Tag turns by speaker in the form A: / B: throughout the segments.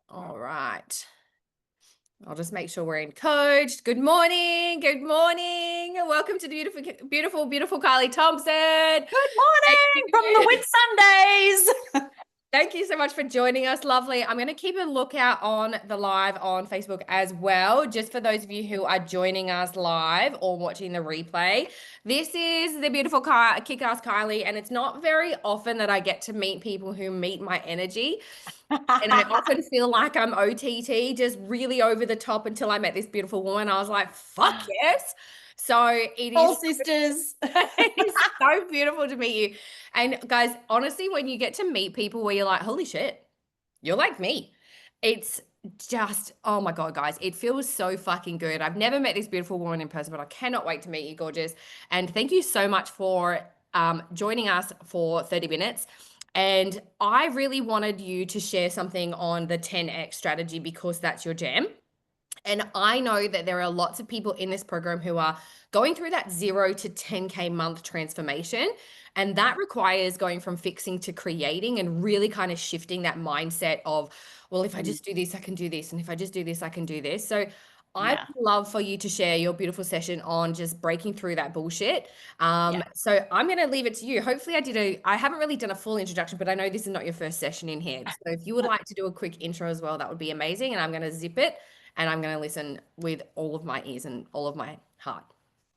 A: All right. I'll just make sure we're in coach. Good morning. Good morning. Welcome to the beautiful Kylie Thompson.
B: Good morning from the Whit Sundays.
A: Thank you so much for joining us. Lovely. I'm going to keep a lookout on the live on Facebook as well, just for those of you who are joining us live or watching the replay. This is the beautiful KickAss Kylie, and it's not very often that I get to meet people who meet my energy. And I often feel like I'm OTT, just really over the top until I met this beautiful woman. I was like, fuck yes. So it is
B: All sisters.
A: it is so beautiful to meet you. And guys, honestly, when you get to meet people where you're like, holy shit, you're like me. It's just, oh my God, guys, it feels so fucking good. I've never met this beautiful woman in person, but I cannot wait to meet you, gorgeous. And thank you so much for joining us for 30 minutes. And I really wanted you to share something on the 10X strategy because that's your jam. And I know that there are lots of people in this program who are going through that 0 to 10K month transformation. And that requires going from fixing to creating and really kind of shifting that mindset of, well, if I just do this, I can do this. And if I just do this, I can do this. So I would love for you to share your beautiful session on just breaking through that bullshit. So I'm going to leave it to you. Hopefully I haven't really done a full introduction, but I know this is not your first session in here. So if you would like to do a quick intro as well, that would be amazing. And I'm going to zip it and I'm going to listen with all of my ears and all of my heart.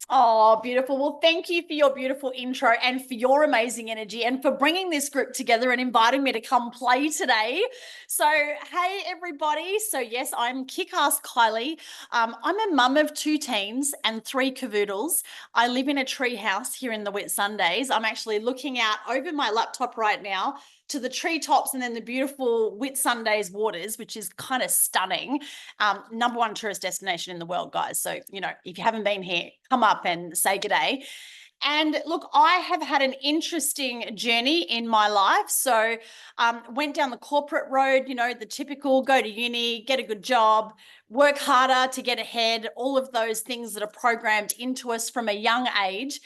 B: Oh, beautiful. Well, thank you for your beautiful intro and for your amazing energy and for bringing this group together and inviting me to come play today. So, hey, everybody. So, yes, I'm KickAss Kylie. I'm a mum of 2 teens and 3 cavoodles. I live in a tree house here in the Whit Sundays. I'm actually looking out over my laptop right now to the treetops and then the beautiful Whit Sundays waters, which is kind of stunning. #1 tourist destination in the world, guys. So, if you haven't been here, come up and say good day. And look, I have had an interesting journey in my life. So went down the corporate road, the typical go to uni, get a good job, work harder to get ahead, all of those things that are programmed into us from a young age.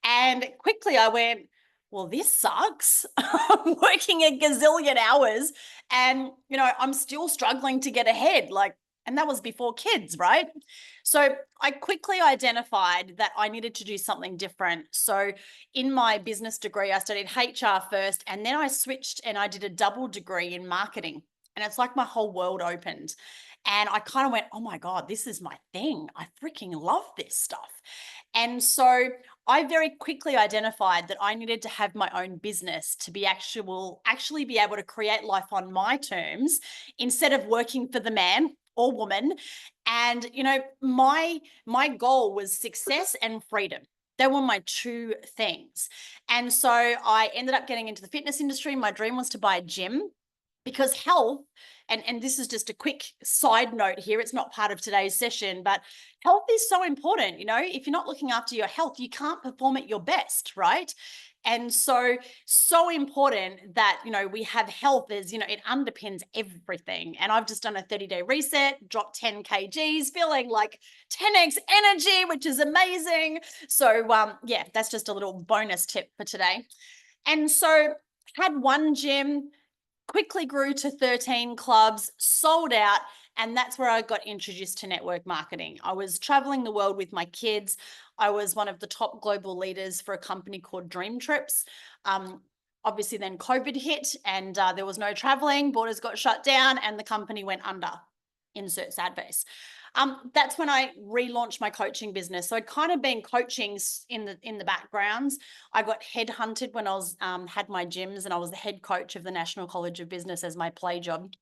B: And quickly I went, well, this sucks. I'm working a gazillion hours and, I'm still struggling to get ahead. And that was before kids, right? So I quickly identified that I needed to do something different. So in my business degree, I studied HR first, and then I switched and I did a double degree in marketing. And it's like my whole world opened. And I kind of went, oh my God, this is my thing. I freaking love this stuff. And so I very quickly identified that I needed to have my own business to be actually be able to create life on my terms instead of working for the man or woman. And, my goal was success and freedom. They were my 2 things. And so I ended up getting into the fitness industry. My dream was to buy a gym because health, and this is just a quick side note here, it's not part of today's session, but health is so important. If you're not looking after your health, you can't perform at your best, right? And so important that, we have health as, it underpins everything. And I've just done a 30-day reset, dropped 10 kgs, feeling like 10x energy, which is amazing. So that's just a little bonus tip for today. And so had one gym, quickly grew to 13 clubs, sold out, and that's where I got introduced to network marketing. I was traveling the world with my kids. I was one of the top global leaders for a company called Dream Trips. Obviously, then COVID hit and there was no traveling, borders got shut down, and the company went under. Insert sad face. That's when I relaunched my coaching business. So I'd kind of been coaching in the backgrounds. I got headhunted when I was had my gyms, and I was the head coach of the National College of Business as my play job.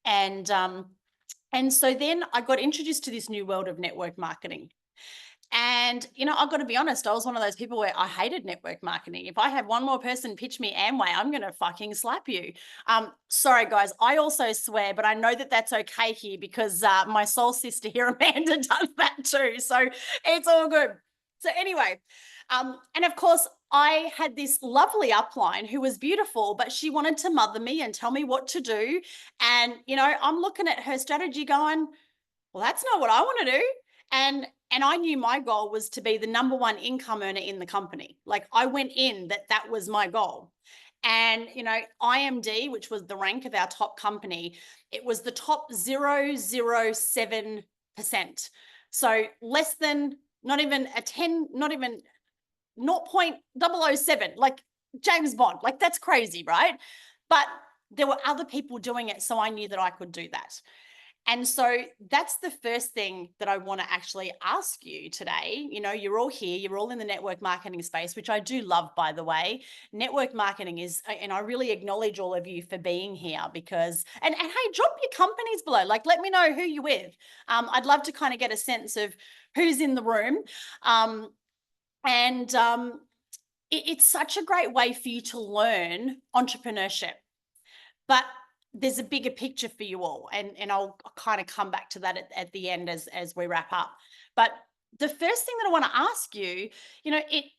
B: And so then I got introduced to this new world of network marketing. And, I've got to be honest, I was one of those people where I hated network marketing. If I had one more person pitch me Amway, I'm going to fucking slap you. Sorry, guys, I also swear, but I know that that's okay here because my soul sister here, Amanda, does that too. So it's all good. So anyway, and of course, I had this lovely upline who was beautiful, but she wanted to mother me and tell me what to do. And, I'm looking at her strategy going, well, that's not what I want to do. And I knew my goal was to be the #1 income earner in the company. Like I went in that was my goal. And, IMD, which was the rank of our top company, it was the top 0.007%. So less than, not even a 10, not even 0.007, like James Bond. Like, that's crazy, right? But there were other people doing it, so I knew that I could do that. And so that's the first thing that I want to actually ask you today. You're all here, you're all in the network marketing space, which I do love, by the way. Network marketing is, and I really acknowledge all of you for being here, because, and hey, drop your companies below. Like, let me know who you're with. I'd love to kind of get a sense of who's in the room. It's such a great way for you to learn entrepreneurship. But there's a bigger picture for you all, and I'll kind of come back to that at the end as we wrap up. But the first thing that I want to ask you,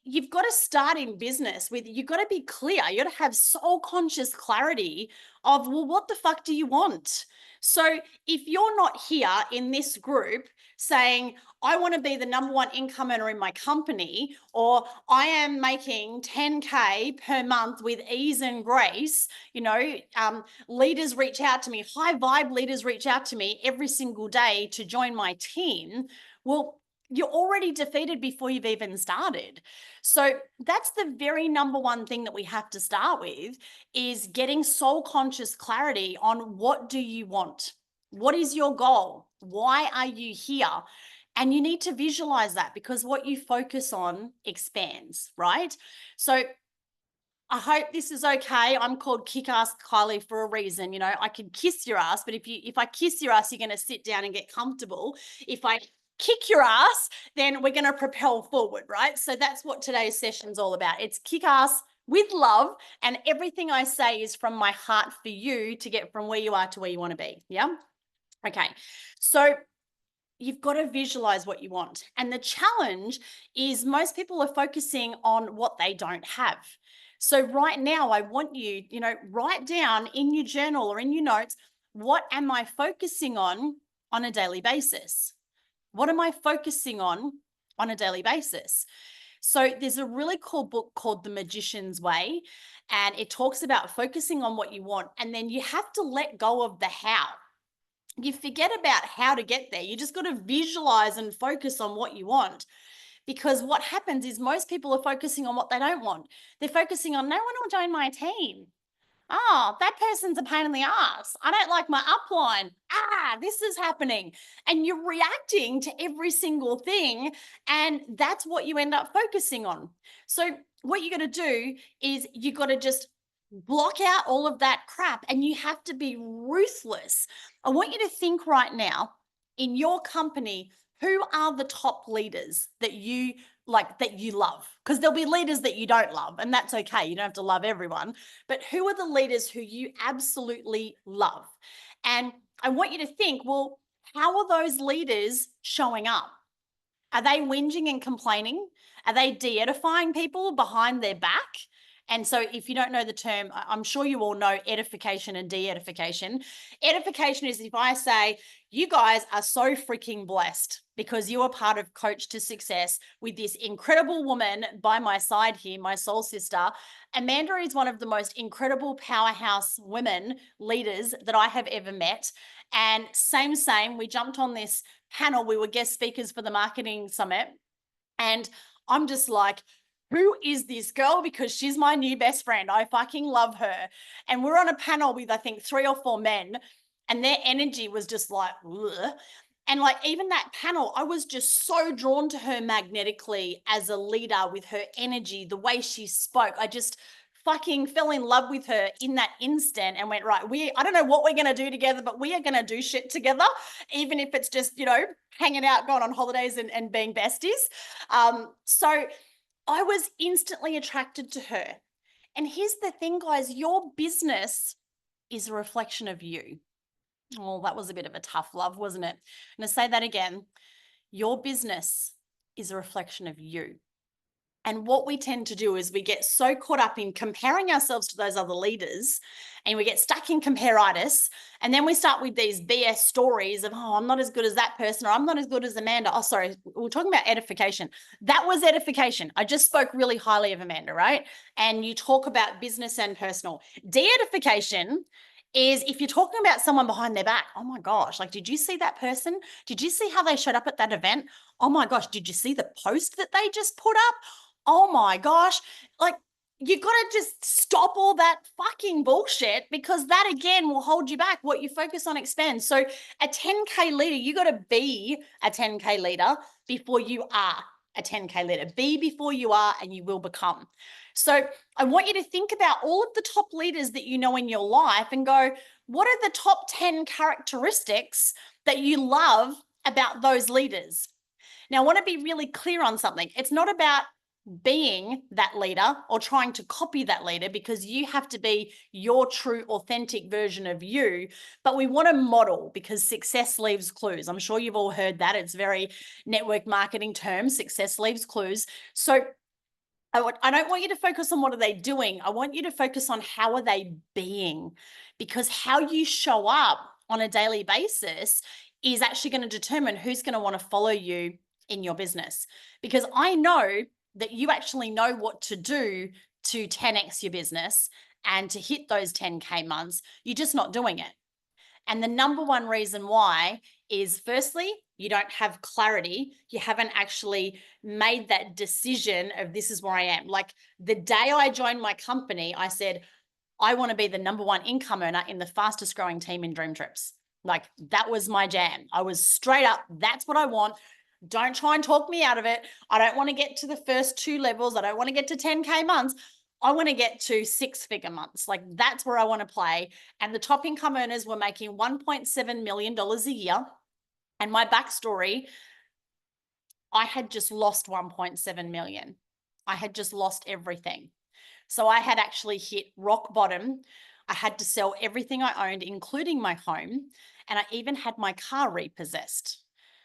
B: you've got to start in business with, you've got to be clear. You got to have soul conscious clarity of, well, what the fuck do you want? So if you're not here in this group saying, I want to be the number one income earner in my company, or I am making 10K per month with ease and grace, leaders reach out to me, high vibe leaders reach out to me every single day to join my team. Well, you're already defeated before you've even started. So that's the very number one thing that we have to start with, is getting soul conscious clarity on, what do you want? What is your goal? Why are you here? And you need to visualize that, because what you focus on expands, right? So I hope this is okay. I'm called KickAss Kylie for a reason. I can kiss your ass, but if I kiss your ass, you're going to sit down and get comfortable. If I kick your ass, then we're going to propel forward, right? So that's what today's session's all about. It's kick ass with love, and everything I say is from my heart for you to get from where you are to where you want to be. Yeah? Okay. So you've got to visualize what you want. And the challenge is, most people are focusing on what they don't have. So right now, I want you, write down in your journal or in your notes, what am I focusing on a daily basis? What am I focusing on a daily basis? So there's a really cool book called The Magician's Way, and it talks about focusing on what you want. And then you have to let go of the how. You forget about how to get there. You just got to visualize and focus on what you want. Because what happens is, most people are focusing on what they don't want. They're focusing on, no one will join my team. Oh, that person's a pain in the ass. I don't like my upline. This is happening. And you're reacting to every single thing. And that's what you end up focusing on. So what you got to do is, you got to just block out all of that crap, and you have to be ruthless. I want you to think right now, in your company, who are the top leaders that you like, that you love? Because there'll be leaders that you don't love, and that's okay. You don't have to love everyone. But who are the leaders who you absolutely love? And I want you to think, well, how are those leaders showing up? Are they whinging and complaining? Are they de-edifying people behind their back? And so if you don't know the term, I'm sure you all know edification and de-edification. Edification is if I say, you guys are so freaking blessed because you are part of Coach to Success with this incredible woman by my side here, my soul sister. Amanda is one of the most incredible powerhouse women leaders that I have ever met. And same, we jumped on this panel. We were guest speakers for the marketing summit. And I'm just like, who is this girl? Because she's my new best friend. I fucking love her. And we're on a panel with, I think, 3 or 4 men, and their energy was just like, ugh. And like, even that panel, I was just so drawn to her magnetically as a leader, with her energy, the way she spoke. I just fucking fell in love with her in that instant, and went, right, I don't know what we're going to do together, but we are going to do shit together, even if it's just, hanging out, going on holidays and being besties. So I was instantly attracted to her. And here's the thing, guys, your business is a reflection of you. Oh, that was a bit of a tough love, wasn't it? I'm going to say that again. Your business is a reflection of you. And what we tend to do is we get so caught up in comparing ourselves to those other leaders, and we get stuck in compareitis. And then we start with these BS stories of, oh, I'm not as good as that person, or I'm not as good as Amanda. Oh, sorry, we're talking about edification. That was edification. I just spoke really highly of Amanda, right? And you talk about business and personal. De-edification is if you're talking about someone behind their back. Oh my gosh, like, did you see that person? Did you see how they showed up at that event? Oh my gosh, did you see the post that they just put up? Oh my gosh, like, you got to just stop all that fucking bullshit, because that again will hold you back. What you focus on expands. So a 10K leader, you got to be a 10K leader before you are a 10K leader. Be before you are, and you will become. So I want you to think about all of the top leaders that you know in your life and go, what are the top 10 characteristics that you love about those leaders? Now, I want to be really clear on something. It's not about being that leader or trying to copy that leader, because you have to be your true, authentic version of you. But we want to model, because success leaves clues. I'm sure you've all heard that. It's very network marketing term, success leaves clues. So I don't want you to focus on what are they doing. I want you to focus on how are they being, because how you show up on a daily basis is actually going to determine who's going to want to follow you in your business. Because I know that you actually know what to do to 10x your business and to hit those 10K months. You're just not doing it. And the number one reason why is, firstly, you don't have clarity. You haven't actually made that decision of, this is where I am. Like, the day I joined my company, I said, I want to be the number one income earner in the fastest growing team in Dream Trips. Like, that was my jam. I was straight up, that's what I want. Don't try and talk me out of it. I don't want to get to the first 2 levels. I don't want to get to 10K months. I want to get to 6-figure months. Like, that's where I want to play. And the top income earners were making $1.7 million a year. And my backstory, I had just lost 1.7 million. I had just lost everything. So I had actually hit rock bottom. I had to sell everything I owned, including my home. And I even had my car repossessed.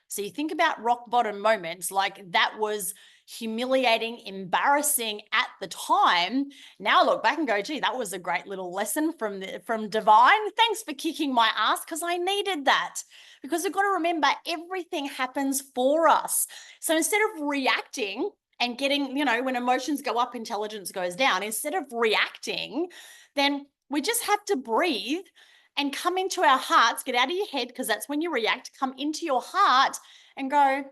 B: So you think about rock bottom moments, like, that was humiliating, embarrassing at the time. Now I look back and go, gee, that was a great little lesson from divine. Thanks for kicking my ass, because I needed that. Because we've got to remember, everything happens for us. So instead of reacting and getting, when emotions go up, intelligence goes down, instead of reacting, then we just have to breathe and come into our hearts, get out of your head, because that's when you react, come into your heart and go,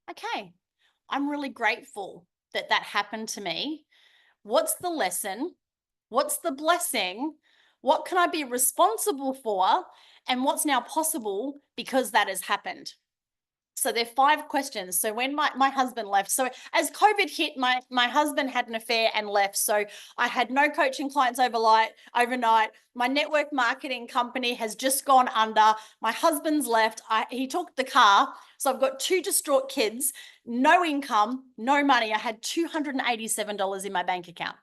B: okay, I'm really grateful that that happened to me. What's the lesson? What's the blessing? What can I be responsible for? And what's now possible because that has happened? So there are 5 questions. So when my husband left, so as COVID hit, my husband had an affair and left. So I had no coaching clients overnight. My network marketing company has just gone under. My husband's left. He took the car. So I've got 2 distraught kids, no income, no money. I had $287 in my bank account.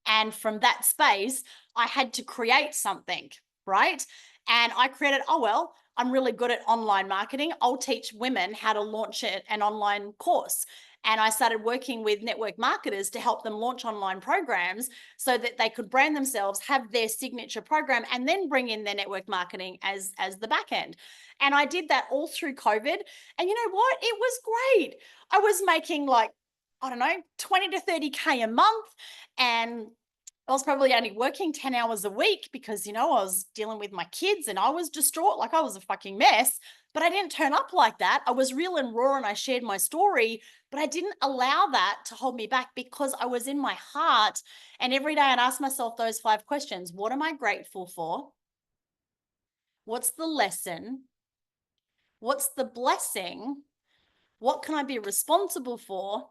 B: And from that space, I had to create something, right? And I created, I'm really good at online marketing. I'll teach women how to launch an online course. And I started working with network marketers to help them launch online programs so that they could brand themselves, have their signature program, and then bring in their network marketing as the back end. And I did that all through COVID. And you know what? It was great. I was making, like, I don't know, 20 to 30K a month. And I was probably only working 10 hours a week because, I was dealing with my kids and I was distraught, like I was a fucking mess. But I didn't turn up like that. I was real and raw and I shared my story, but I didn't allow that to hold me back, because I was in my heart. And every day I'd ask myself those 5 questions. What am I grateful for? What's the lesson? What's the blessing? What can I be responsible for?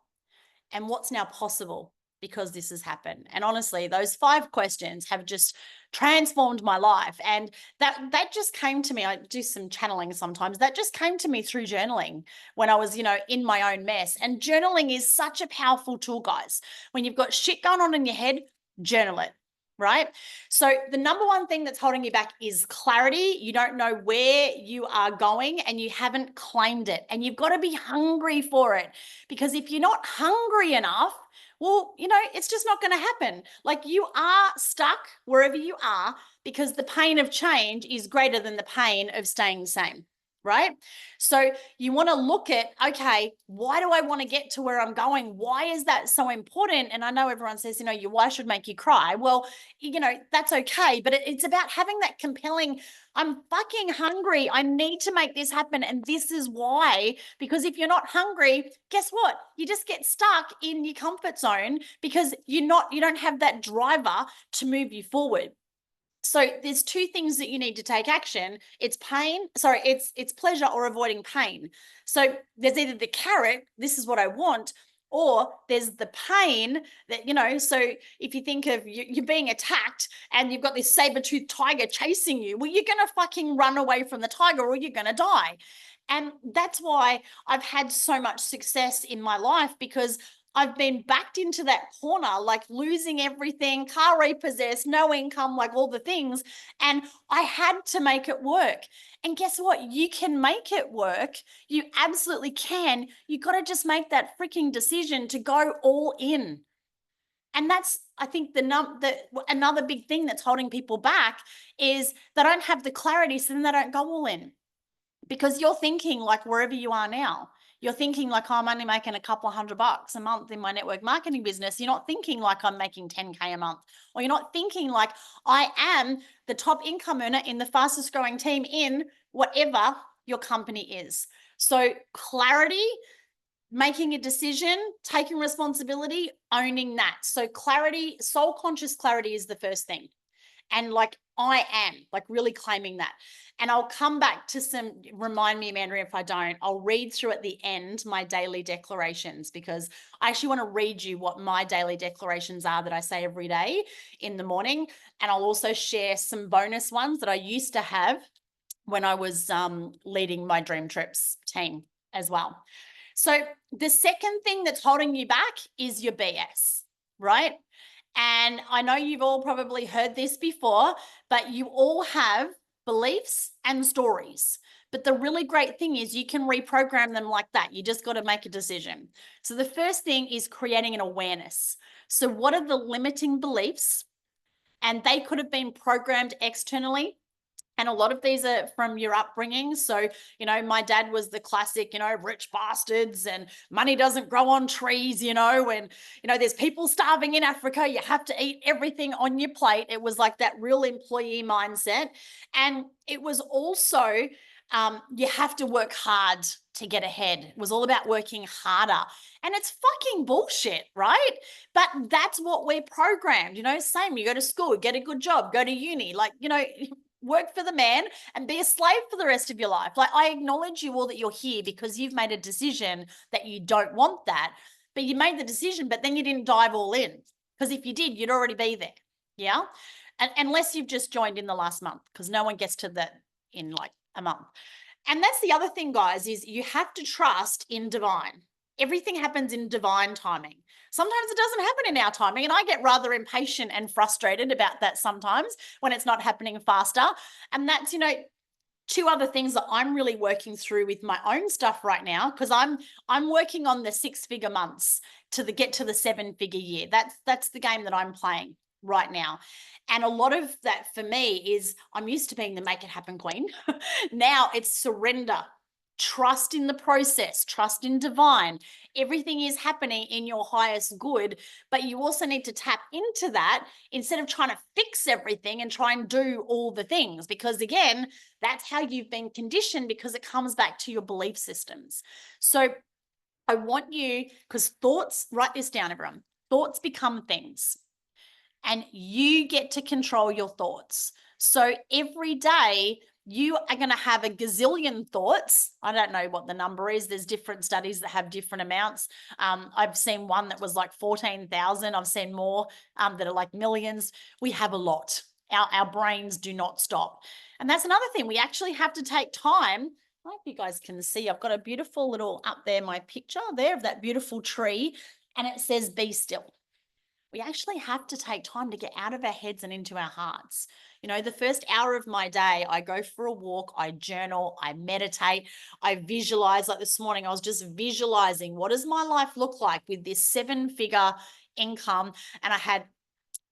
B: And what's now possible because this has happened? And honestly, those 5 questions have just transformed my life. And that just came to me. I do some channeling sometimes. That just came to me through journaling when I was, in my own mess. And journaling is such a powerful tool, guys. When you've got shit going on in your head, journal it. Right? So the number one thing that's holding you back is clarity. You don't know where you are going and you haven't claimed it. And you've got to be hungry for it, because if you're not hungry enough, Well, it's just not going to happen. Like, you are stuck wherever you are because the pain of change is greater than the pain of staying the same, right? So you want to look at, okay, why do I want to get to where I'm going? Why is that so important? And I know everyone says, your why should make you cry. Well, that's okay. But it's about having that compelling, I'm fucking hungry. I need to make this happen. And this is why. Because if you're not hungry, guess what? You just get stuck in your comfort zone because you don't have that driver to move you forward. So there's two things that you need to take action. It's it's pleasure or avoiding pain. So there's either the carrot, this is what I want, or there's the pain that, so if you think of you're being attacked and you've got this saber-toothed tiger chasing you, well, you're going to fucking run away from the tiger or you're going to die. And that's why I've had so much success in my life, because I've been backed into that corner, like losing everything, car repossessed, no income, like all the things. And I had to make it work. And guess what? You can make it work. You absolutely can. You got to just make that freaking decision to go all in. And that's, I think, another big thing that's holding people back is they don't have the clarity, so then they don't go all in. Because you're thinking like wherever you are now, you're thinking like, oh, I'm only making a couple of $100 a month in my network marketing business. You're not thinking like I'm making 10K a month, or you're not thinking like I am the top income earner in the fastest growing team in whatever your company is. So clarity, making a decision, taking responsibility, owning that. So clarity, soul conscious clarity is the first thing. And like, I am like really claiming that. And I'll come back to remind me, Amanda, if I don't, I'll read through at the end my daily declarations, because I actually want to read you what my daily declarations are that I say every day in the morning. And I'll also share some bonus ones that I used to have when I was leading my Dream Trips team as well. So the second thing that's holding you back is your BS, right? And I know you've all probably heard this before, but you all have beliefs and stories. But the really great thing is you can reprogram them like that. You just got to make a decision. So the first thing is creating an awareness. So what are the limiting beliefs? And they could have been programmed externally. And a lot of these are from your upbringing. So, my dad was the classic, rich bastards and money doesn't grow on trees, and, there's people starving in Africa. You have to eat everything on your plate. It was like that real employee mindset. And it was also, you have to work hard to get ahead. It was all about working harder. And it's fucking bullshit, right? But that's what we're programmed, same. You go to school, get a good job, go to uni, work for the man and be a slave for the rest of your life. Like, I acknowledge you all that you're here because you've made a decision that you don't want that, but you made the decision, but then you didn't dive all in, because if you did, you'd already be there. Yeah. And unless you've just joined in the last month, because no one gets to that in like a month. And that's the other thing, guys, is you have to trust in divine. Everything happens in divine timing. Sometimes it doesn't happen in our timing, and I get rather impatient and frustrated about that sometimes when it's not happening faster. And that's, two other things that I'm really working through with my own stuff right now, because I'm working on the 6-figure months to get to the 7-figure year. That's the game that I'm playing right now. And a lot of that for me is I'm used to being the make it happen queen. Now it's surrender. Trust in the process, trust in divine. Everything is happening in your highest good, but you also need to tap into that instead of trying to fix everything and try and do all the things, because again, that's how you've been conditioned, because it comes back to your belief systems. So I want you, because thoughts, write this down, everyone. Thoughts become things, and you get to control your thoughts. So every day, you are going to have a gazillion thoughts. I don't know what the number is. There's different studies that have different amounts. I've seen one that was like 14,000. I've seen more that are like millions. We have a lot. Our brains do not stop. And that's another thing. We actually have to take time. I hope you guys can see. I've got a beautiful little up there, my picture there of that beautiful tree. And it says, be still. We actually have to take time to get out of our heads and into our hearts. The first hour of my day, I go for a walk, I journal, I meditate, I visualize. Like this morning, I was just visualizing, what does my life look like with this 7-figure income, and I had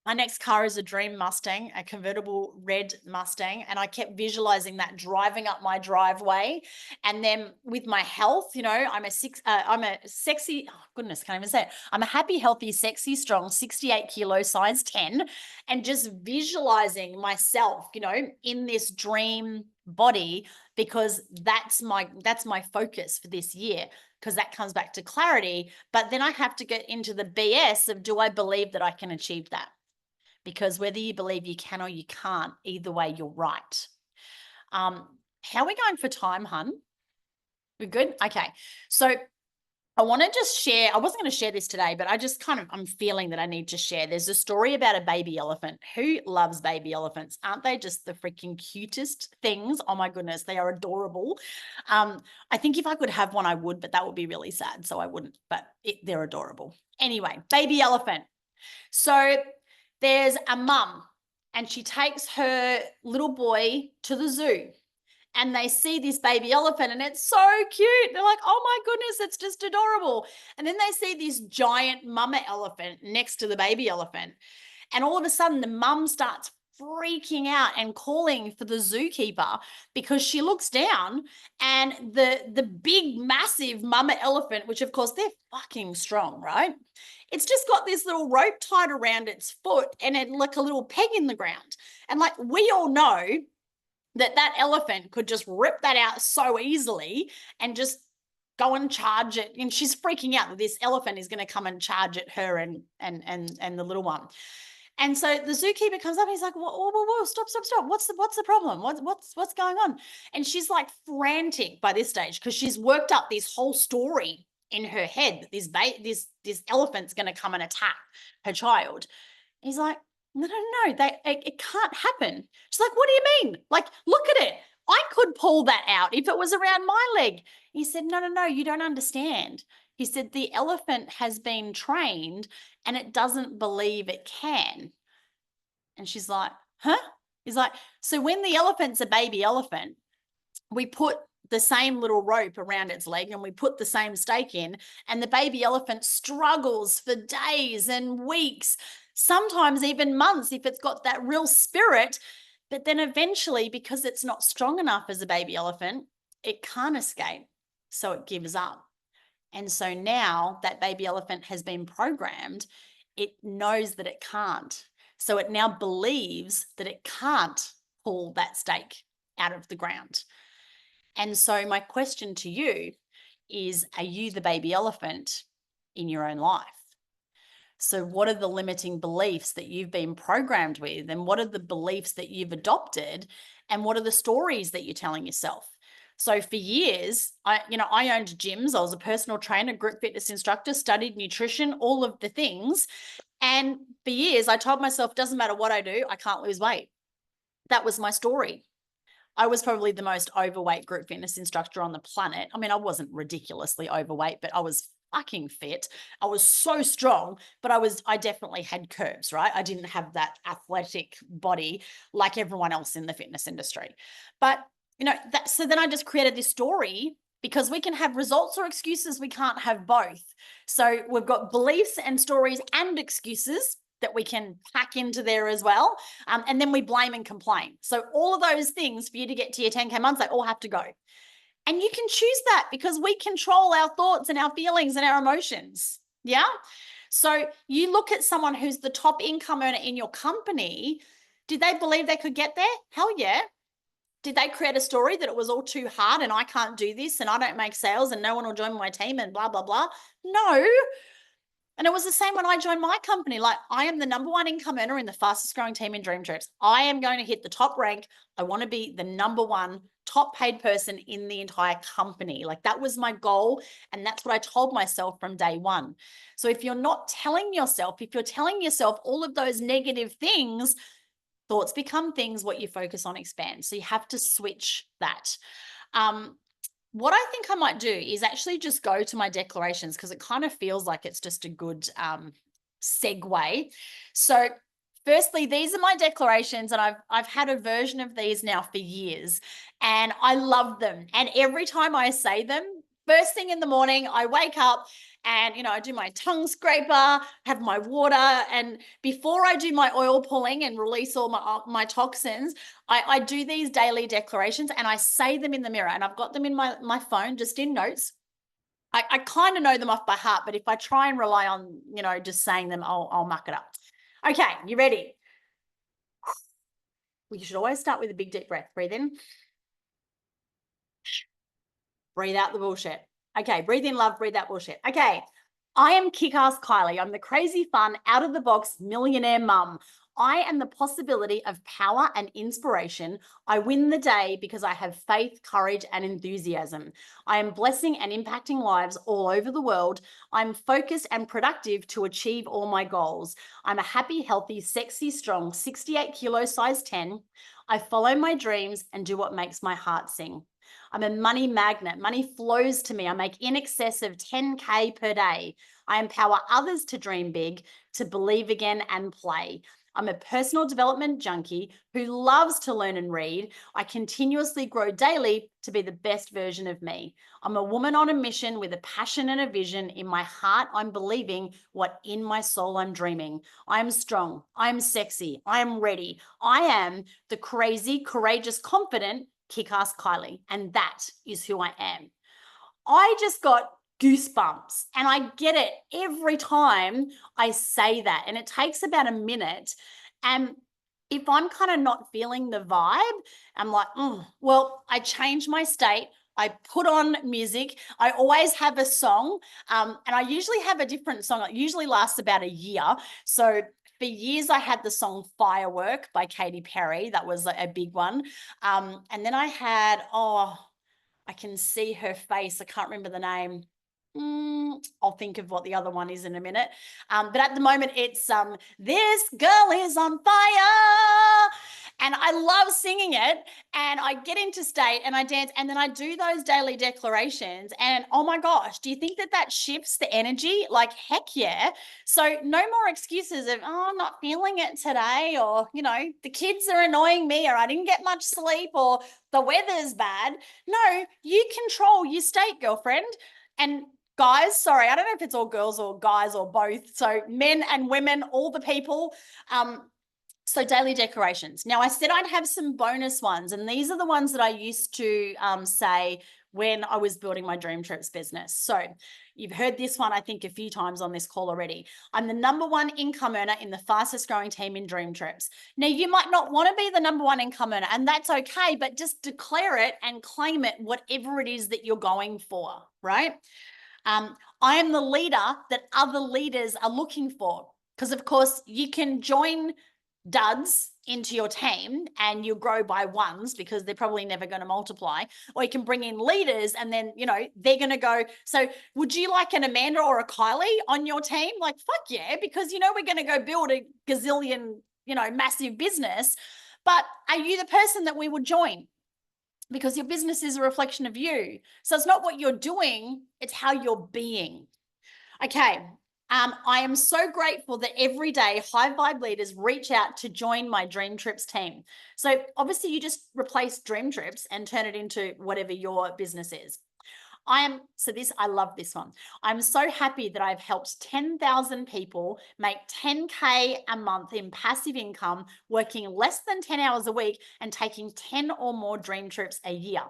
B: my next car is a dream Mustang, a convertible red Mustang. And I kept visualizing that driving up my driveway. And then with my health, you know, I'm a sexy, oh goodness, can't even say it. I'm a happy, healthy, sexy, strong, 68 kilo, size 10, and just visualizing myself, you know, in this dream body, because that's my focus for this year, because that comes back to clarity. But then I have to get into the BS of, do I believe that I can achieve that? Because whether you believe you can or you can't, either way, you're right. How are we going for time, hun? We're good? Okay. So I want to just share, I wasn't going to share this today, but I just I'm feeling that I need to share. There's a story about a baby elephant. Who loves baby elephants? Aren't they just the freaking cutest things? Oh my goodness, they are adorable. I think if I could have one, I would, but that would be really sad. So I wouldn't, but they're adorable. Anyway, baby elephant. So there's a mum and she takes her little boy to the zoo, and they see this baby elephant and it's so cute. They're like, oh my goodness, it's just adorable. And then they see this giant mama elephant next to the baby elephant. And all of a sudden the mum starts freaking out and calling for the zookeeper, because she looks down and the big, massive mama elephant, which of course they're fucking strong, right? It's just got this little rope tied around its foot and it like a little peg in the ground. And like, we all know that elephant could just rip that out so easily and just go and charge it. And she's freaking out that this elephant is going to come and charge at her and the little one. And so the zookeeper comes up and he's like, whoa, stop. What's the problem? What's going on? And she's like frantic by this stage, because she's worked up this whole story in her head that this elephant's going to come and attack her child. And he's like, no, it can't happen. She's like, what do you mean? Like, look at it. I could pull that out if it was around my leg. He said, no, you don't understand. He said, the elephant has been trained and it doesn't believe it can. And she's like, huh? He's like, so when the elephant's a baby elephant, we put the same little rope around its leg and we put the same stake in, and the baby elephant struggles for days and weeks, sometimes even months if it's got that real spirit. But then eventually, because it's not strong enough as a baby elephant, it can't escape. So it gives up. And so now that baby elephant has been programmed, it knows that it can't. So it now believes that it can't pull that stake out of the ground. And so my question to you is, are you the baby elephant in your own life? So what are the limiting beliefs that you've been programmed with? And what are the beliefs that you've adopted? And what are the stories that you're telling yourself? So for years, I owned gyms. I was a personal trainer, group fitness instructor, studied nutrition, all of the things. And for years, I told myself, doesn't matter what I do, I can't lose weight. That was my story. I was probably the most overweight group fitness instructor on the planet. I mean, I wasn't ridiculously overweight, but I was fucking fit. I was so strong, but I definitely had curves, right? I didn't have that athletic body like everyone else in the fitness industry. But, so then I just created this story, because we can have results or excuses. We can't have both. So we've got beliefs and stories and excuses that we can pack into there as well. And then we blame and complain. So all of those things for you to get to your 10K months, they all have to go. And you can choose that, because we control our thoughts and our feelings and our emotions. Yeah. So you look at someone who's the top income earner in your company. Did they believe they could get there? Hell yeah. Did they create a story that it was all too hard and I can't do this and I don't make sales and no one will join my team and blah, blah, blah? No. And it was the same when I joined my company. Like, I am the #1 income earner in the fastest growing team in Dream Trips. I am going to hit the top rank. I want to be the #1 top paid person in the entire company. Like, that was my goal. And that's what I told myself from day one. So if you're not telling yourself, if you're telling yourself all of those negative things, thoughts become things. What you focus on expands. So you have to switch that. What I think I might do is actually just go to my declarations, because it kind of feels like it's just a good segue. So firstly, these are my declarations, and I've had a version of these now for years, and I love them. And every time I say them, first thing in the morning, I wake up and, I do my tongue scraper, have my water. And before I do my oil pulling and release all my toxins, I do these daily declarations and I say them in the mirror. And I've got them in my phone, just in notes. I kind of know them off by heart, but if I try and rely on, just saying them, I'll muck it up. Okay, you ready? Well, you should always start with a big deep breath. Breathe in. Breathe out the bullshit. Okay, breathe in love, breathe out bullshit. Okay, I am KickAss Kylie. I'm the crazy fun, out of the box millionaire mum. I am the possibility of power and inspiration. I win the day because I have faith, courage, and enthusiasm. I am blessing and impacting lives all over the world. I'm focused and productive to achieve all my goals. I'm a happy, healthy, sexy, strong 68 kilo size 10. I follow my dreams and do what makes my heart sing. I'm a money magnet. Money flows to me. I make in excess of 10K per day. I empower others to dream big, to believe again and play. I'm a personal development junkie who loves to learn and read. I continuously grow daily to be the best version of me. I'm a woman on a mission with a passion and a vision. In my heart, I'm believing what in my soul I'm dreaming. I'm strong. I'm sexy. I'm ready. I am the crazy, courageous, confident KickAss Kylie. And that is who I am. I just got goosebumps and I get it every time I say that. And it takes about a minute. And if I'm kind of not feeling the vibe, I'm like, well, I change my state. I put on music. I always have a song. And I usually have a different song. It usually lasts about a year. So for years, I had the song Firework by Katy Perry. That was a big one. And then I had, I can see her face. I can't remember the name. I'll think of what the other one is in a minute. But at the moment, it's This Girl Is on Fire. And I love singing it. And I get into state and I dance. And then I do those daily declarations. And oh my gosh, do you think that shifts the energy? Like, heck yeah. So no more excuses of, I'm not feeling it today. Or, the kids are annoying me, or I didn't get much sleep, or the weather's bad. No, you control your state, girlfriend. And guys, sorry, I don't know if it's all girls or guys or both. So men and women, all the people. So daily declarations. Now, I said I'd have some bonus ones, and these are the ones that I used to say when I was building my Dream Trips business. So you've heard this one, I think, a few times on this call already. I'm the #1 income earner in the fastest growing team in Dream Trips. Now, you might not want to be the #1 income earner, and that's okay, but just declare it and claim it, whatever it is that you're going for, right? I am the leader that other leaders are looking for, because, of course, you can join duds into your team and you'll grow by ones because they're probably never going to multiply, or you can bring in leaders and then, they're going to go. So would you like an Amanda or a Kylie on your team? Like, fuck yeah, because, we're going to go build a gazillion, massive business. But are you the person that we would join? Because your business is a reflection of you. So it's not what you're doing, it's how you're being. Okay. I am so grateful that every day high vibe leaders reach out to join my Dream Trips team. So obviously you just replace Dream Trips and turn it into whatever your business is. I love this one. I'm so happy that I've helped 10,000 people make 10K a month in passive income, working less than 10 hours a week and taking 10 or more Dream Trips a year.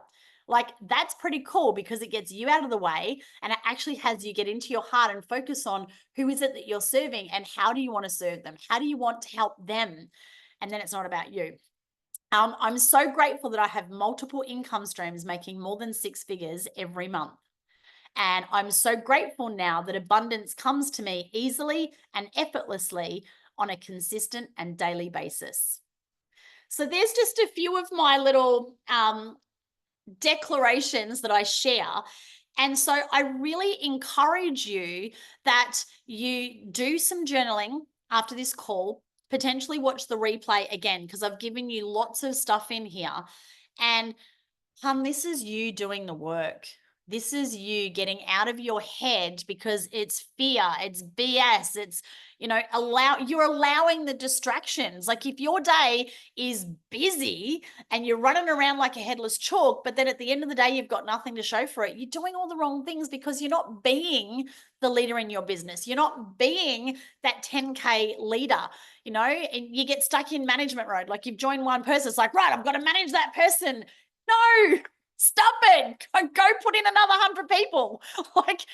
B: Like, that's pretty cool because it gets you out of the way and it actually has you get into your heart and focus on who is it that you're serving and how do you want to serve them? How do you want to help them? And then it's not about you. I'm so grateful that I have multiple income streams making more than 6 figures every month. And I'm so grateful now that abundance comes to me easily and effortlessly on a consistent and daily basis. So there's just a few of my little declarations that I share. And so I really encourage you that you do some journaling after this call, potentially watch the replay again, because I've given you lots of stuff in here. And this is you doing the work. This is you getting out of your head because it's fear, it's BS, it's, you're allowing the distractions. Like if your day is busy and you're running around like a headless chalk, but then at the end of the day, you've got nothing to show for it, you're doing all the wrong things because you're not being the leader in your business. You're not being that 10K leader, and you get stuck in management mode. Like you've joined one person, it's like, right, I've got to manage that person. No, stop it. Go put in another 100 people. Like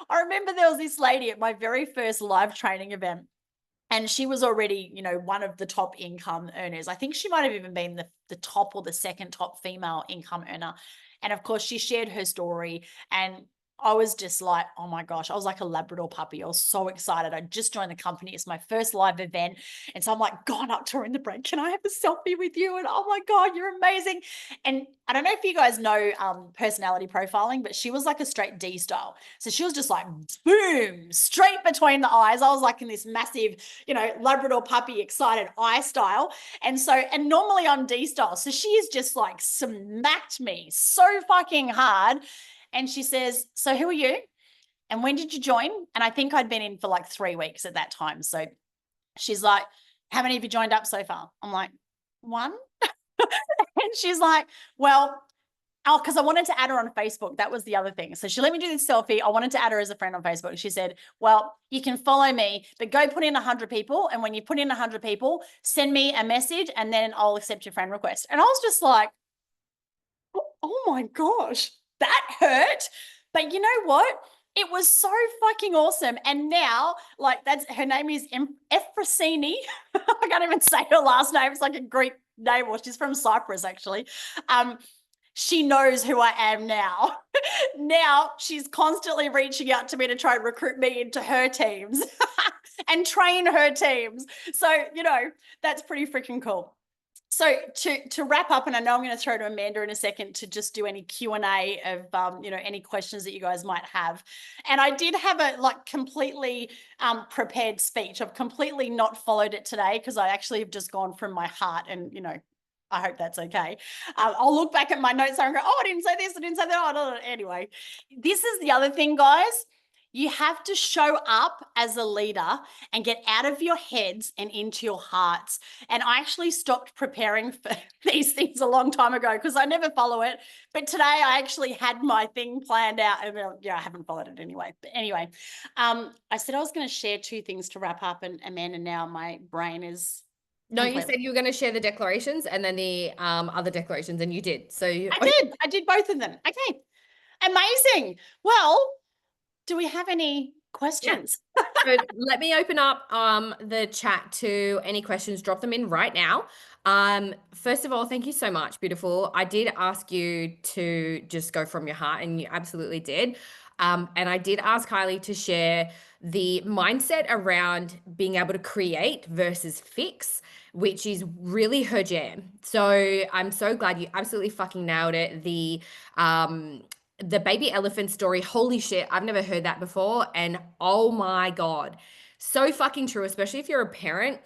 B: I remember there was this lady at my very first live training event, and she was already, one of the top income earners. I think she might have even been the top or the second top female income earner. And of course, she shared her story, and I was just like, oh my gosh, I was like a Labrador puppy. I was so excited. I just joined the company. It's my first live event. And so I'm like, gone up to her in the break. Can I have a selfie with you? And oh my God, you're amazing. And I don't know if you guys know personality profiling, but she was like a straight D style. So she was just like, boom, straight between the eyes. I was like in this massive, Labrador puppy, excited eye style. And normally I'm D style. So she has just like smacked me so fucking hard. And she says, so who are you? And when did you join? And I think I'd been in for like 3 weeks at that time. So she's like, how many have you joined up so far? I'm like, 1. And she's like, well, because I wanted to add her on Facebook. That was the other thing. So she let me do this selfie. I wanted to add her as a friend on Facebook. She said, well, you can follow me, but go put in 100 people. And when you put in 100 people, send me a message and then I'll accept your friend request. And I was just like, oh my gosh, that hurt. But you know what? It was so fucking awesome. And now, like, her name is Ephrosyne. I can't even say her last name. It's like a Greek name, or she's from Cyprus, actually. She knows who I am now. Now she's constantly reaching out to me to try and recruit me into her teams and train her teams. So, that's pretty freaking cool. So to wrap up, and I know I'm going to throw to Amanda in a second to just do any Q&A of, any questions that you guys might have. And I did have a completely prepared speech. I've completely not followed it today because I actually have just gone from my heart, and, I hope that's okay. I'll look back at my notes and go, oh, I didn't say this, I didn't say that. Oh, anyway, this is the other thing, guys. You have to show up as a leader and get out of your heads and into your hearts. And I actually stopped preparing for these things a long time ago because I never follow it. But today I actually had my thing planned out. And I haven't followed it anyway. But anyway, I said I was going to share 2 things to wrap up. And Amanda, now my brain is...
A: No, you said you were going to share the declarations and then the other declarations, and you did. So
B: I did both of them. Okay. Amazing. Well, do we have any questions?
A: Yeah. So let me open up the chat to any questions. Drop them in right now. First of all, thank you so much, beautiful. I did ask you to just go from your heart, and you absolutely did. And I did ask Kylie to share the mindset around being able to create versus fix, which is really her jam. So I'm so glad you absolutely fucking nailed it. The baby elephant story, holy shit, I've never heard that before. And oh my God, so fucking true, especially if you're a parent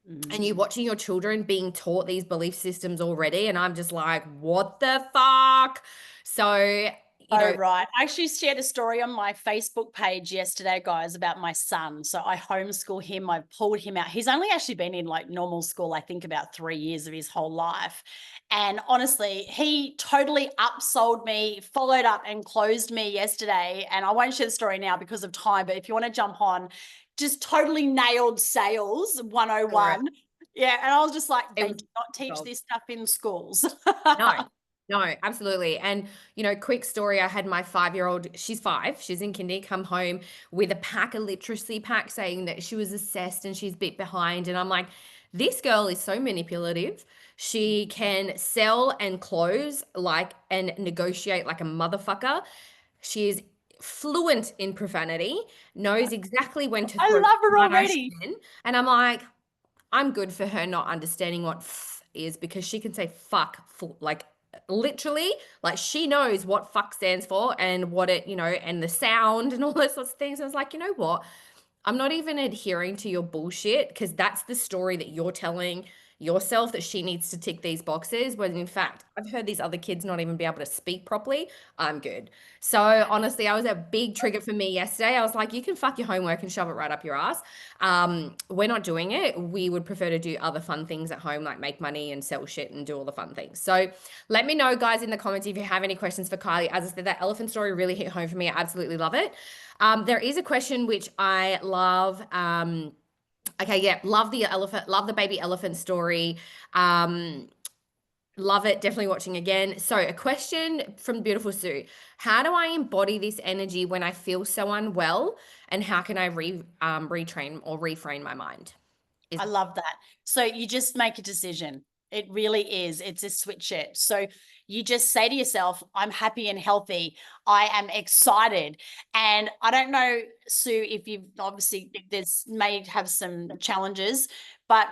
A: and you're watching your children being taught these belief systems already. And I'm just like, what the fuck? So,
B: right. I actually shared a story on my Facebook page yesterday, guys, about my son. So I homeschool him. I pulled him out. He's only actually been in normal school, I think about 3 years of his whole life. And honestly, he totally upsold me, followed up and closed me yesterday. And I won't share the story now because of time, but if you want to jump on, just totally nailed sales 101. Correct. Yeah. And I was just like, they do not teach this stuff in schools.
A: No, absolutely. And, quick story, I had my 5-year-old, she's 5, she's in kindy, come home with a literacy pack saying that she was assessed and she's a bit behind. And I'm like, this girl is so manipulative. She can sell and close and negotiate like a motherfucker. She is fluent in profanity, knows exactly when to
B: I
A: throw
B: love her already.
A: And I'm like, I'm good for her not understanding what is, because she can say fuck literally, she knows what fuck stands for and what it, and the sound and all those sorts of things. I was like, you know what? I'm not even adhering to your bullshit, because that's the story that you're telling yourself that she needs to tick these boxes, when in fact, I've heard these other kids not even be able to speak properly. I'm good. So honestly, that was a big trigger for me yesterday. I was like, you can fuck your homework and shove it right up your ass. We're not doing it. We would prefer to do other fun things at home, like make money and sell shit and do all the fun things. So let me know, guys, in the comments if you have any questions for Kylie. As I said, that elephant story really hit home for me. I absolutely love it. There is a question which I love. Okay, yeah, love the elephant, love the baby elephant story. Um, Love it. Definitely watching again. So, a question from beautiful Sue: how do I embody this energy when I feel so unwell, and how can I retrain or reframe my mind? Is
B: I love that. So you just make a decision. It really is. It's a switch it. So you just say to yourself, I'm happy and healthy. I am excited. And I don't know, Sue, if you've obviously, this may have some challenges, but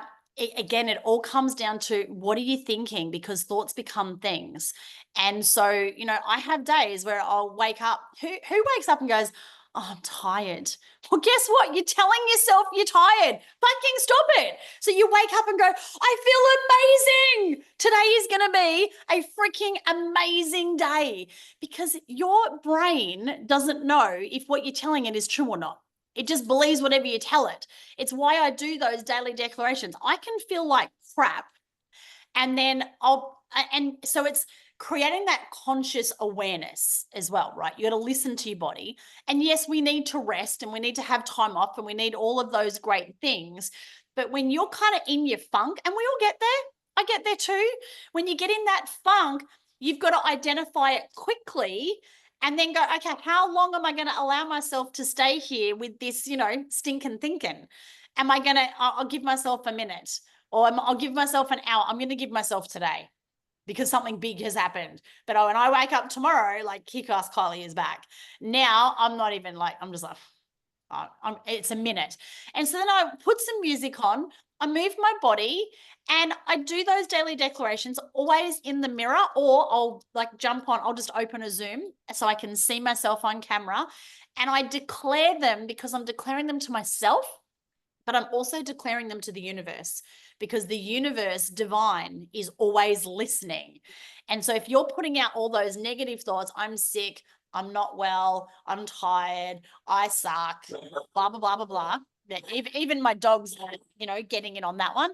B: again, it all comes down to what are you thinking? Because thoughts become things. And so, I have days where I'll wake up. Who wakes up and goes, oh, I'm tired? Well, guess what? You're telling yourself you're tired. Fucking stop it. So you wake up and go, I feel amazing. Today is going to be a freaking amazing day, because your brain doesn't know if what you're telling it is true or not. It just believes whatever you tell it. It's why I do those daily declarations. I can feel like crap, and then so it's creating that conscious awareness as well, right? You got to listen to your body. And yes, we need to rest and we need to have time off and we need all of those great things. But when you're kind of in your funk, and we all get there, I get there too. When you get in that funk, you've got to identify it quickly and then go, okay, how long am I going to allow myself to stay here with this, stinking thinking? Am I going to, I'll give myself a minute, or I'll give myself an hour. I'm going to give myself today, because something big has happened. But when I wake up tomorrow, like Kick-Ass Kylie is back. Now I'm not even like, I'm just like, it's a minute. And so then I put some music on, I move my body, and I do those daily declarations always in the mirror, or I'll like jump on, I'll just open a Zoom so I can see myself on camera. And I declare them, because I'm declaring them to myself, but I'm also declaring them to the universe, because the universe, divine, is always listening. And so if you're putting out all those negative thoughts, I'm sick, I'm not well, I'm tired, I suck, blah, blah, blah, blah, blah. Even my dog's, getting in on that one.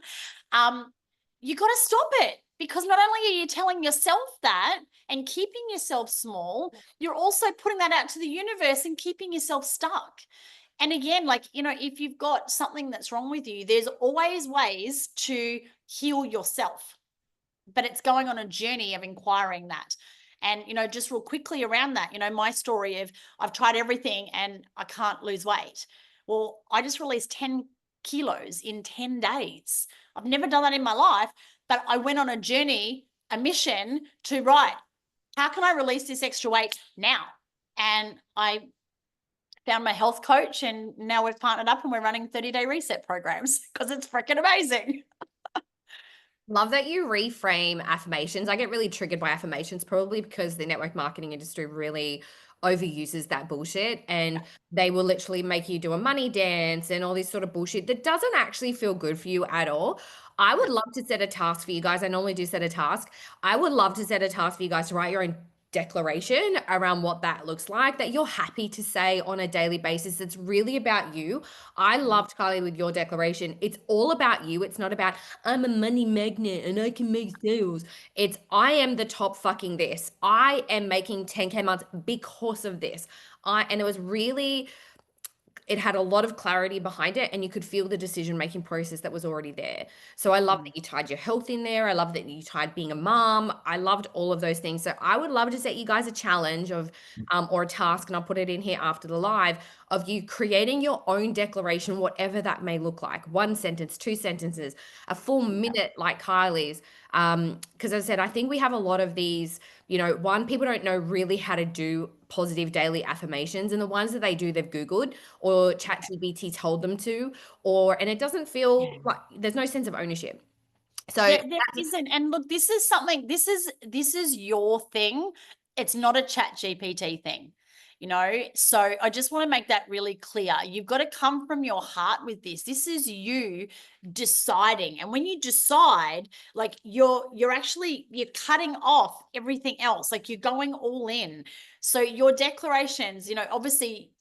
B: You got to stop it, because not only are you telling yourself that and keeping yourself small, you're also putting that out to the universe and keeping yourself stuck. And again, if you've got something that's wrong with you, there's always ways to heal yourself, but it's going on a journey of inquiring that. And, just real quickly around that, my story of I've tried everything and I can't lose weight. Well, I just released 10 kilos in 10 days. I've never done that in my life, but I went on a journey, a mission to, right, how can I release this extra weight now? And I found my health coach, and now we've partnered up and we're running 30-day reset programs, because it's freaking amazing.
A: Love that you reframe affirmations. I get really triggered by affirmations, probably because the network marketing industry really overuses that bullshit, and they will literally make you do a money dance and all this sort of bullshit that doesn't actually feel good for you at all. I would love to set a task for you guys. I normally do set a task. I would love to set a task for you guys to write your own declaration around what that looks like, that you're happy to say on a daily basis. It's really about you. I loved, Kylie, with your declaration. It's all about you. It's not about I'm a money magnet and I can make sales. It's I am the top fucking this. I am making 10K months because of this. And it was really, it had a lot of clarity behind it, and you could feel the decision making process that was already there. So I love that you tied your health in there. I love that you tied being a mom. I loved all of those things. So I would love to set you guys a challenge of or a task, and I'll put it in here after the live, of you creating your own declaration, whatever that may look like. 1 sentence, 2 sentences, a full minute like Kylie's. Because as I said, I think we have a lot of these, one, people don't know really how to do positive daily affirmations, and the ones that they do, they've Googled or ChatGPT told them to, and it doesn't feel like there's no sense of ownership. So
B: there isn't. And look, this is something, this is your thing. It's not a ChatGPT thing. So I just want to make that really clear. You've got to come from your heart with this. This is you deciding. And when you decide, like you're cutting off everything else, like you're going all in. So your declarations, obviously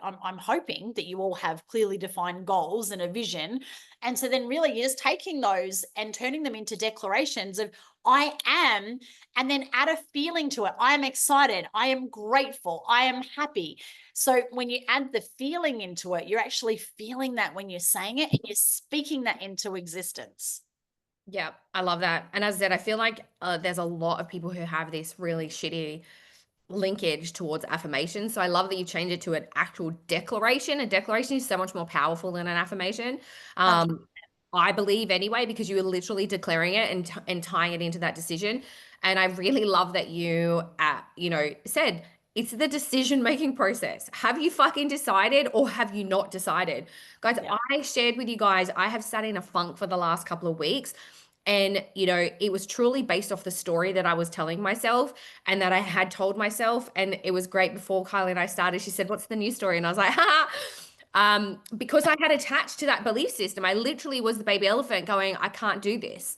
B: I'm hoping that you all have clearly defined goals and a vision. And so then really you're just taking those and turning them into declarations of I am, and then add a feeling to it. I am excited. I am grateful. I am happy. So when you add the feeling into it, you're actually feeling that when you're saying it and you're speaking that into existence.
A: Yeah, I love that. And as I said, I feel like there's a lot of people who have this really shitty linkage towards affirmation. So I love that you change it to an actual declaration. A declaration is so much more powerful than an affirmation.
B: 100.
A: I believe anyway, because you are literally declaring it and tying it into that decision. And I really love that you, said it's the decision making process. Have you fucking decided or have you not decided? Guys,
B: Yeah.
A: I shared with you guys, I have sat in a funk for the last couple of weeks. And, it was truly based off the story that I was telling myself and that I had told myself. And it was great before Kylie and I started. She said, "What's the new story?" And I was like, ha. Because I had attached to that belief system. I literally was the baby elephant going, I can't do this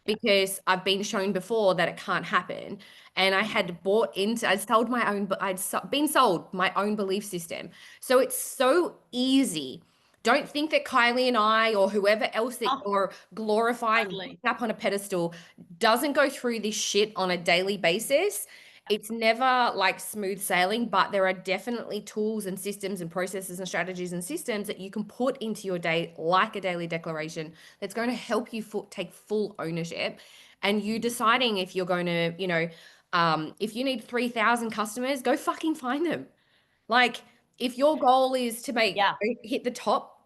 A: because I've been shown before that it can't happen. And I had I'd been sold my own belief system. So it's so easy. Don't think that Kylie and I or whoever else that
B: Oh,
A: you're glorifying
B: totally.
A: up on a pedestal doesn't go through this shit on a daily basis. It's never like smooth sailing, but there are definitely tools and systems and processes and strategies and systems that you can put into your day, like a daily declaration, that's going to help you take full ownership. And you deciding if you're going to, if you need 3,000 customers, go fucking find them. Like, if your goal is to
B: Yeah.
A: hit the top,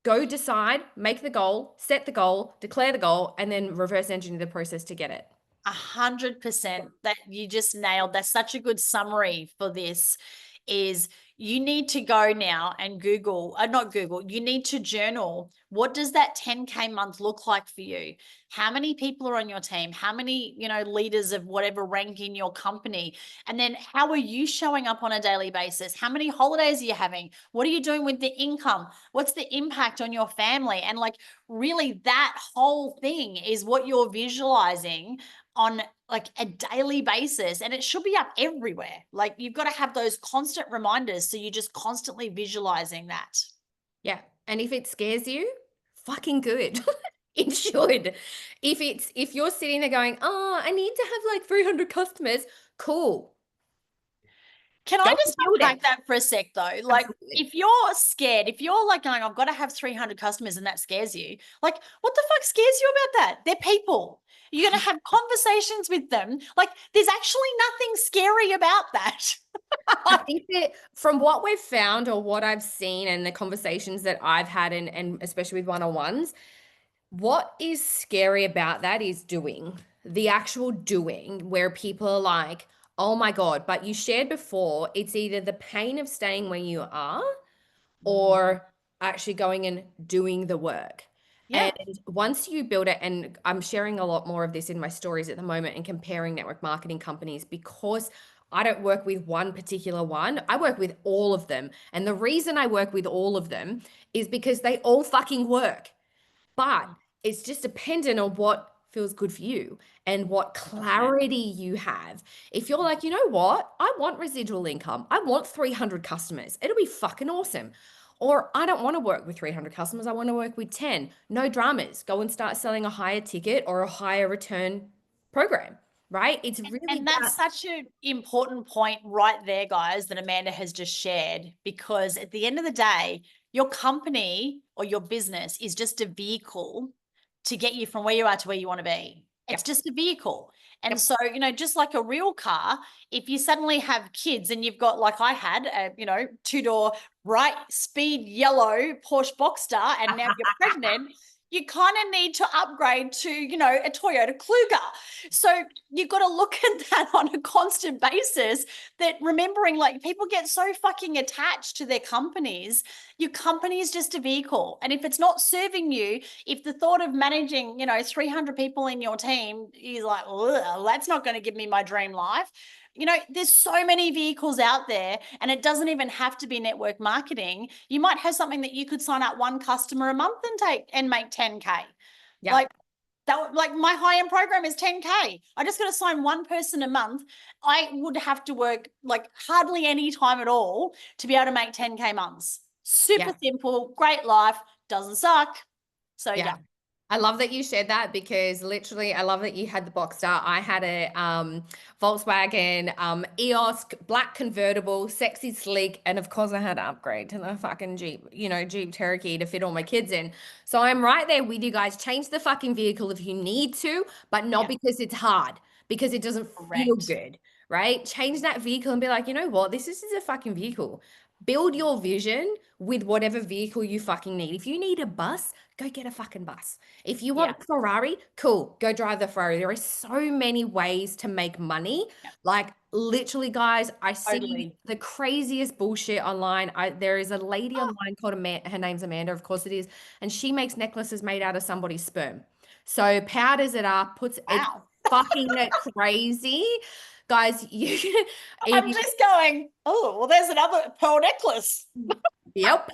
A: go decide, make the goal, set the goal, declare the goal, and then reverse engineer the process to get it.
B: 100%. That you just nailed. That's such a good summary for this. Is you need to go now and Google, not Google, you need to journal. What does that 10K month look like for you? How many people are on your team? How many, leaders of whatever rank in your company? And then how are you showing up on a daily basis? How many holidays are you having? What are you doing with the income? What's the impact on your family? And like really that whole thing is what you're visualizing on like a daily basis, and it should be up everywhere. Like you've got to have those constant reminders, so you're just constantly visualizing that.
A: Yeah. And if it scares you, fucking good. It should. If you're sitting there going, "Oh, I need to have like 300 customers," cool.
B: Can
A: Go
B: I
A: and
B: just
A: build
B: unpack
A: it.
B: that for a sec though? Like
A: Absolutely.
B: if you're scared, if you're like going, I've got to have 300 customers and that scares you, like what the fuck scares you about that? They're people. You're going to have conversations with them. Like there's actually nothing scary about that.
A: I think that from what we've found or what I've seen and the conversations that I've had and especially with one-on-ones, what is scary about that is doing, the actual doing, where people are like, "Oh my God," but you shared before, it's either the pain of staying where you are or actually going and doing the work.
B: Yeah.
A: And once you build it, and I'm sharing a lot more of this in my stories at the moment and comparing network marketing companies because I don't work with one particular one. I work with all of them. And the reason I work with all of them is because they all fucking work. But it's just dependent on what feels good for you and what
B: 100%.
A: clarity you have. If you're like, you know what? I want residual income. I want 300 customers. It'll be fucking awesome. Or I don't want to work with 300 customers. I want to work with 10. No dramas. Go and start selling a higher ticket or a higher return program, right? It's really
B: And
A: that.
B: that's such an important point right there, guys, that Amanda has just shared, because at the end of the day, your company or your business is just a vehicle to get you from where you are to where you want to be. It's
A: Yep.
B: just a vehicle. And
A: Yep.
B: so, just like a real car, if you suddenly have kids and you've got, like I had, a, two-door, bright speed yellow Porsche Boxster, and now you're pregnant, you kind of need to upgrade to, a Toyota Kluger. So you've got to look at that on a constant basis, that remembering like people get so fucking attached to their companies. Your company is just a vehicle. And if it's not serving you, if the thought of managing, 300 people in your team is like, that's not going to give me my dream life, You know, there's so many vehicles out there, and it doesn't even have to be network marketing. You might have something that you could sign up one customer a month and make 10K.
A: Yeah.
B: Like that, like my high-end program is 10K. I just got to sign one person a month. I would have to work like hardly any time at all to be able to make 10K months. Super simple, great life, doesn't suck. So yeah.
A: I love that you shared that, because literally I love that you had the Boxster. I had a Volkswagen EOS black convertible, sexy sleek, and of course I had to upgrade to the fucking Jeep, Jeep Cherokee to fit all my kids in. So I'm right there with you guys. Change the fucking vehicle if you need to, but not because it's hard, because it doesn't feel
B: Correct.
A: good, right? Change that vehicle and be like, you know what? This is a fucking vehicle. Build your vision with whatever vehicle you fucking need. If you need a bus, go get a fucking bus. If you want a Ferrari, cool, go drive the Ferrari. There are so many ways to make money. Like literally, guys, I see the craziest bullshit online. There is a lady online called Amanda. Her name's Amanda, of course it is, and she makes necklaces made out of somebody's sperm. So powders it up, puts it fucking crazy. Guys,
B: I'm just going, oh, well, there's another pearl necklace.
A: Yep.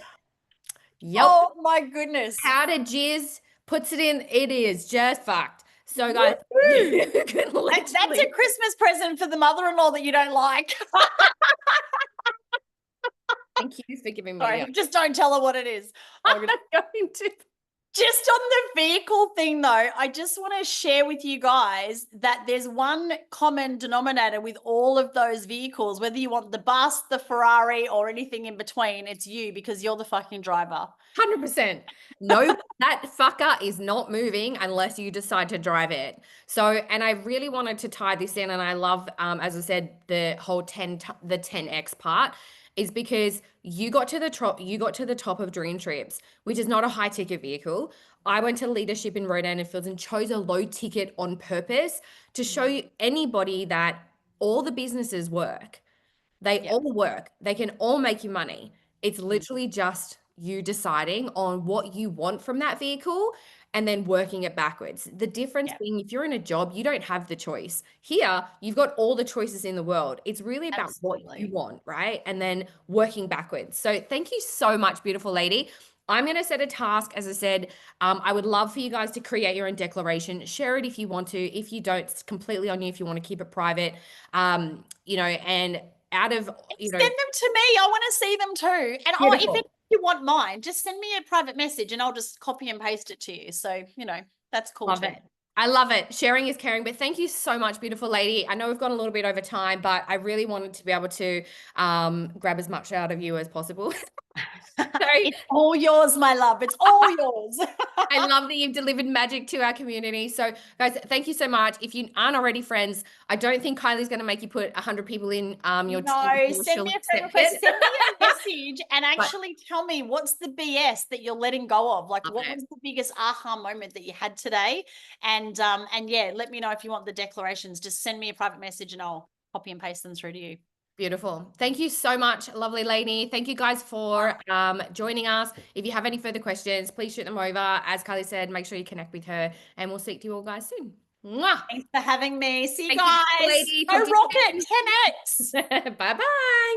B: Oh my goodness.
A: Powdered jizz, puts it in. It is just fucked. So guys, you can
B: that's a Christmas present for the mother-in-law that you don't like.
A: Thank you for giving me.
B: Sorry, just don't tell her what it is.
A: I'm not going to.
B: Just on the vehicle thing, though, I just want to share with you guys that there's one common denominator with all of those vehicles, whether you want the bus, the Ferrari, or anything in between, it's you, because you're the fucking driver.
A: 100%. No, that fucker is not moving unless you decide to drive it. So, and I really wanted to tie this in, and I love, as I said, the whole the 10x part is because you got to the top of Dream Trips, which is not a high ticket vehicle. I went to leadership in Rodan and Fields and chose a low ticket on purpose to show you anybody that all the businesses work. They all work. They can all make you money. It's literally just you deciding on what you want from that vehicle and then working it backwards. The difference being, if you're in a job, you don't have the choice. Here, you've got all the choices in the world. It's really about what you want, right? And then working backwards. So thank you so much, beautiful lady. I'm going to set a task. As I said, I would love for you guys to create your own declaration. Share it if you want to. If you don't, it's completely on you if you want to keep it private. And out of,
B: send them to me. I want to see them too. And if you want mine, just send me a private message and I'll just copy and paste it to you. So, that's cool
A: love
B: too.
A: it. I love it. Sharing is caring. But thank you so much, beautiful lady. I know we've gone a little bit over time, but I really wanted to be able to grab as much out of you as possible.
B: It's all yours, my love. It's all yours.
A: I love that you've delivered magic to our community. So guys, thank you so much. If you aren't already friends, I don't think Kylie's going to make you put 100 people in your
B: team. Send me a friend request. Send me a message and actually tell me what's the BS that you're letting go of. Like what was the biggest aha moment that you had today? And yeah, let me know if you want the declarations. Just send me a private message and I'll copy and paste them through to you.
A: Beautiful. Thank you so much, lovely lady. Thank you guys for joining us. If you have any further questions, please shoot them over. As Kylie said, make sure you connect with her and we'll speak to you all guys soon. Mwah!
B: Thanks for having me. See you guys. Go rocket 10x.
A: Bye-bye.